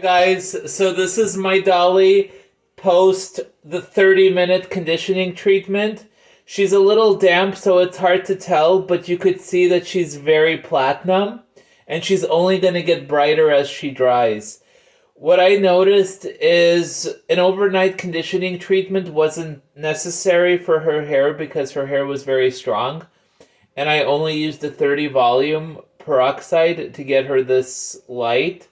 Guys, so this is my dolly post the 30-minute conditioning treatment. She's a little damp, so it's hard to tell, but you could see that she's very platinum, and she's only going to get brighter as she dries. What I noticed is an overnight conditioning treatment wasn't necessary for her hair because her hair was very strong, and I only used the 30 volume peroxide to get her this light.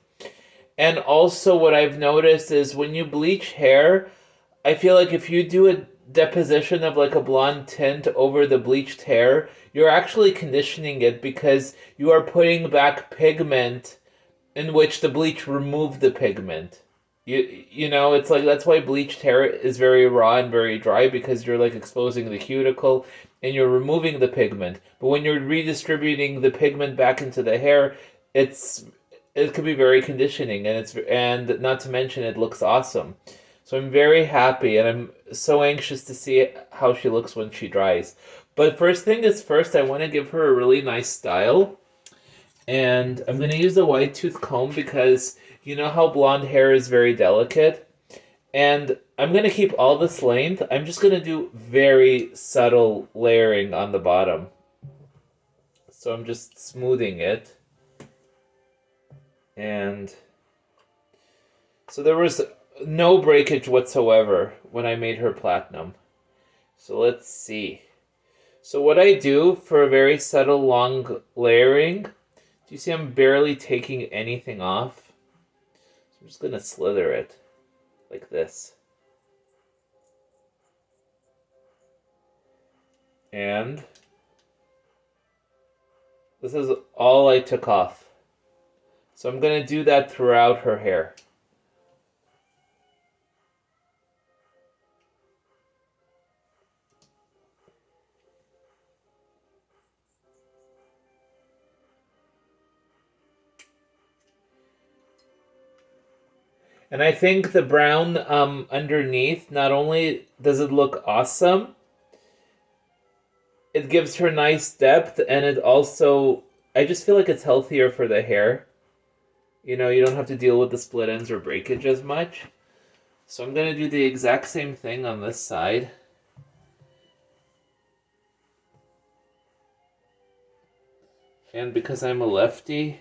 And also, what I've noticed is when you bleach hair, I feel like if you do a deposition of like a blonde tint over the bleached hair, you're actually conditioning it because you are putting back pigment in which the bleach removed the pigment. You know, it's like that's why bleached hair is very raw and very dry because you're like exposing the cuticle and you're removing the pigment. But when you're redistributing the pigment back into the hair, it's it could be very conditioning, and not to mention it looks awesome. So I'm very happy and I'm so anxious to see how she looks when she dries. But first thing is first, I want to give her a really nice style. And I'm going to use the white tooth comb because you know how blonde hair is very delicate. And I'm going to keep all this length. I'm just going to do very subtle layering on the bottom. So I'm just smoothing it. And so there was no breakage whatsoever when I made her platinum. So let's see. So what I do for a very subtle long layering, do you see I'm barely taking anything off? So I'm just going to slither it like this. And this is all I took off. So I'm going to do that throughout her hair. And I think the brown underneath, not only does it look awesome, it gives her nice depth, and it also, I just feel like it's healthier for the hair. You know, you don't have to deal with the split ends or breakage as much. So I'm going to do the exact same thing on this side. And because I'm a lefty,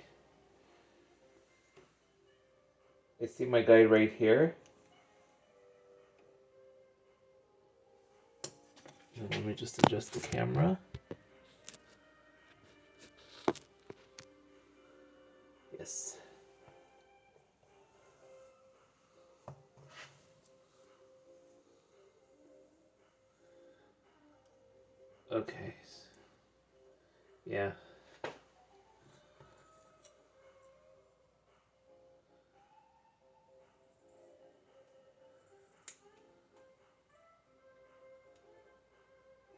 I see my guy right here. And let me just adjust the camera. Yes. Okay. Yeah.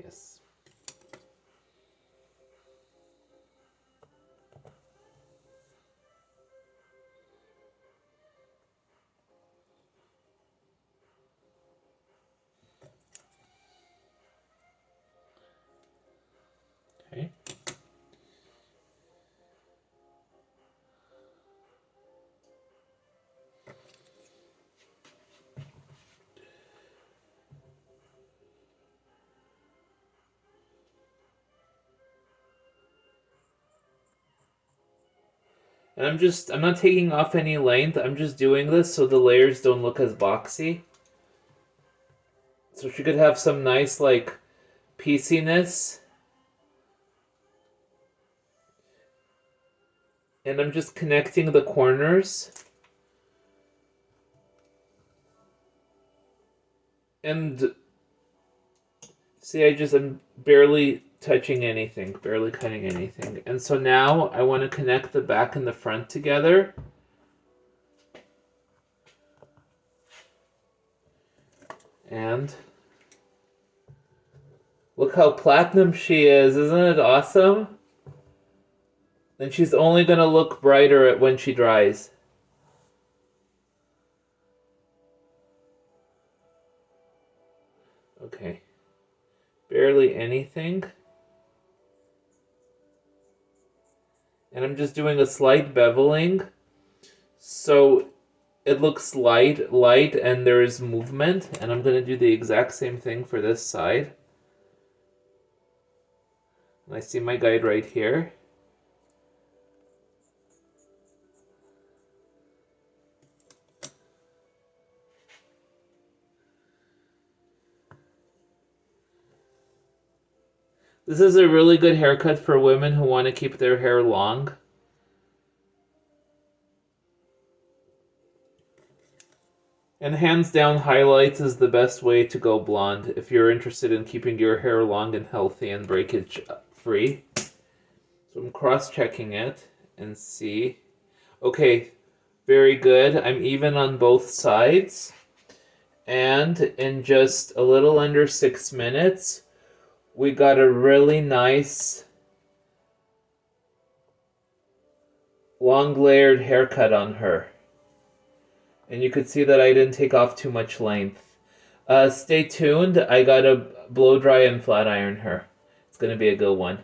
Yes. Okay. And I'm not taking off any length. I'm just doing this so the layers don't look as boxy. So she could have some nice, like, pieciness. And I'm just connecting the corners. And see, I'm barely touching anything, barely cutting anything. And so now I want to connect the back and the front together. And look how platinum she is. Isn't it awesome? And she's only going to look brighter when she dries. Okay. Barely anything. And I'm just doing a slight beveling. So it looks light, and there is movement. And I'm going to do the exact same thing for this side. And I see my guide right here. This is a really good haircut for women who want to keep their hair long. And hands down, highlights is the best way to go blonde if you're interested in keeping your hair long and healthy and breakage free. So I'm cross-checking it and see. Okay, very good. I'm even on both sides. And in just a little under 6 minutes, we got a really nice long layered haircut on her. And you could see that I didn't take off too much length. Stay tuned. I gotta blow dry and flat iron her. It's gonna be a good one.